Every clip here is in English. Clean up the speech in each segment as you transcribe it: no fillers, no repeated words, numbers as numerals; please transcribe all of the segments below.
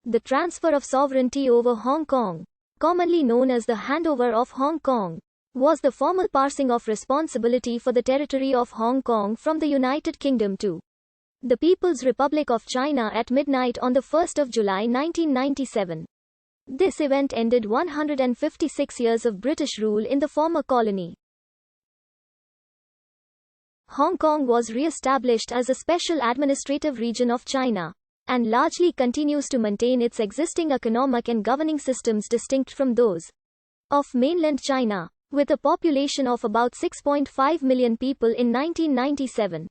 The transfer of sovereignty over Hong Kong, commonly known as the Handover of Hong Kong, was the formal passing of responsibility for the territory of Hong Kong from the United Kingdom to the People's Republic of China at midnight on 1 July 1997. This event ended 156 years of British rule in the former colony. Hong Kong was re-established as a special administrative region of China, and largely continues to maintain its existing economic and governing systems distinct from those of mainland China. With a population of about 6.5 million people in 1997,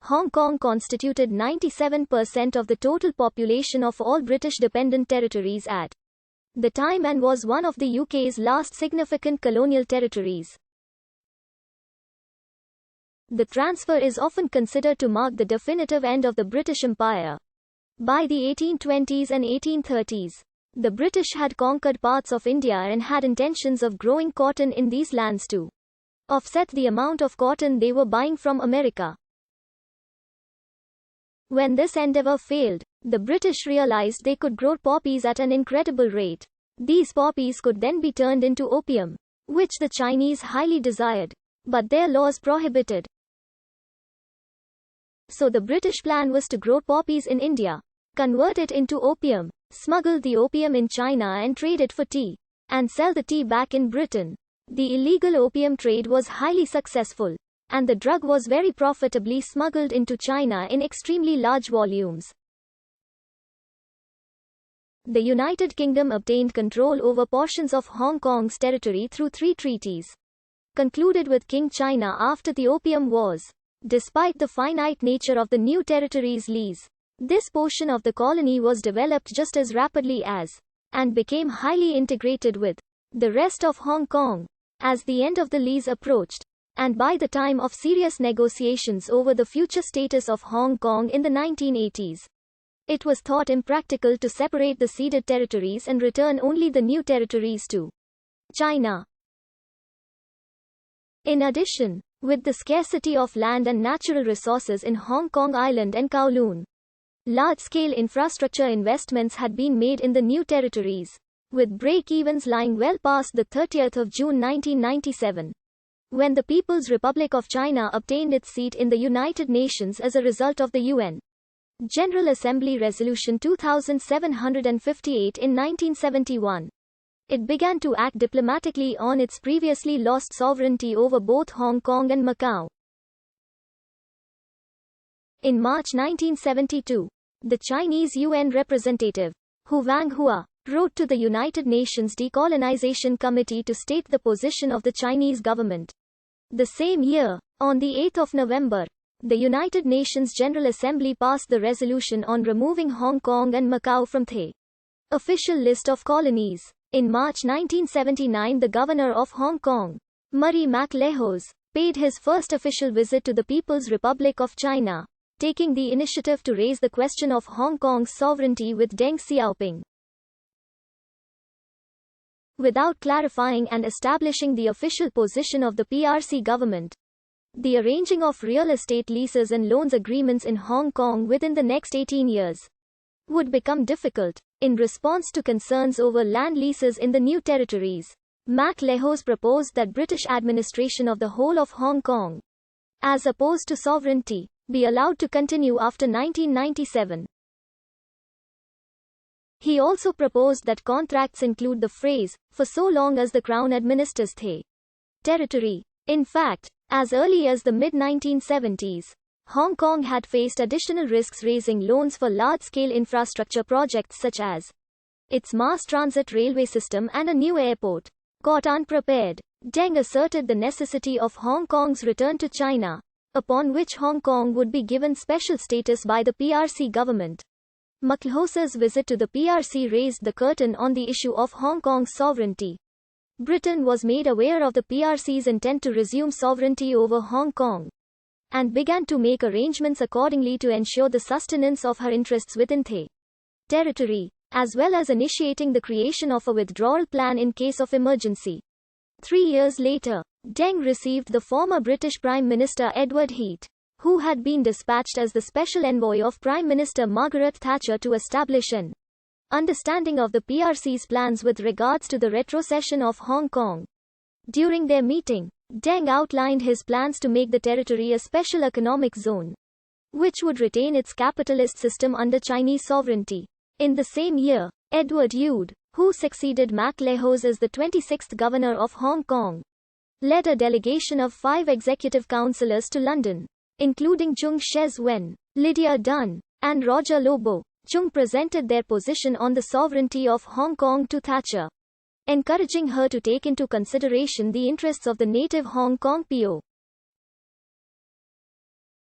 Hong Kong constituted 97% of the total population of all British dependent territories at the time and was one of the UK's last significant colonial territories. The transfer is often considered to mark the definitive end of the British Empire. By the 1820s and 1830s, the British had conquered parts of India and had intentions of growing cotton in these lands to offset the amount of cotton they were buying from America. When this endeavor failed, the British realized they could grow poppies at an incredible rate. These poppies could then be turned into opium, which the Chinese highly desired, but their laws prohibited. So the British plan was to grow poppies in India, convert it into opium, smuggle the opium in China and trade it for tea, and sell the tea back in Britain. The illegal opium trade was highly successful, and the drug was very profitably smuggled into China in extremely large volumes. The United Kingdom obtained control over portions of Hong Kong's territory through 3 treaties, concluded with King China after the Opium Wars. Despite the finite nature of the new territory's lease, this portion of the colony was developed just as rapidly as, and became highly integrated with, the rest of Hong Kong, as the end of the lease approached. And by the time of serious negotiations over the future status of Hong Kong in the 1980s, it was thought impractical to separate the ceded territories and return only the new territories to China. In addition, with the scarcity of land and natural resources in Hong Kong Island and Kowloon, large-scale infrastructure investments had been made in the new territories, with break-evens lying well past the 30th of June 1997. When the People's Republic of China obtained its seat in the United Nations as a result of the UN General Assembly Resolution 2758 in 1971, it began to act diplomatically on its previously lost sovereignty over both Hong Kong and Macau. In March 1972, the Chinese UN representative, Hu Wanghua, wrote to the United Nations Decolonization Committee to state the position of the Chinese government. The same year, on the 8th of November, the United Nations General Assembly passed the resolution on removing Hong Kong and Macau from the official list of colonies. In March 1979, the governor of Hong Kong, Murray MacLehose, paid his first official visit to the People's Republic of China, taking the initiative to raise the question of Hong Kong's sovereignty with Deng Xiaoping. Without clarifying and establishing the official position of the PRC government, the arranging of real estate leases and loans agreements in Hong Kong within the next 18 years would become difficult. In response to concerns over land leases in the new territories, MacLehose proposed that British administration of the whole of Hong Kong, as opposed to sovereignty, be allowed to continue after 1997. He also proposed that contracts include the phrase, "for so long as the Crown administers the territory." In fact, as early as the mid-1970s, Hong Kong had faced additional risks raising loans for large-scale infrastructure projects such as its mass transit railway system and a new airport. Caught unprepared, Deng asserted the necessity of Hong Kong's return to China, upon which Hong Kong would be given special status by the PRC government. MacLehose's visit to the PRC raised the curtain on the issue of Hong Kong's sovereignty. Britain was made aware of the PRC's intent to resume sovereignty over Hong Kong, and began to make arrangements accordingly to ensure the sustenance of her interests within the territory, as well as initiating the creation of a withdrawal plan in case of emergency. 3 years later, Deng received the former British Prime Minister Edward Heath, who had been dispatched as the special envoy of Prime Minister Margaret Thatcher to establish an understanding of the PRC's plans with regards to the retrocession of Hong Kong. During their meeting, Deng outlined his plans to make the territory a special economic zone, which would retain its capitalist system under Chinese sovereignty. In the same year, Edward Youde, who succeeded MacLehose as the 26th governor of Hong Kong, led a delegation of 5 executive councillors to London, including Chung Shih-wen, Lydia Dunn, and Roger Lobo. Chung presented their position on the sovereignty of Hong Kong to Thatcher, encouraging her to take into consideration the interests of the native Hong Kong PO.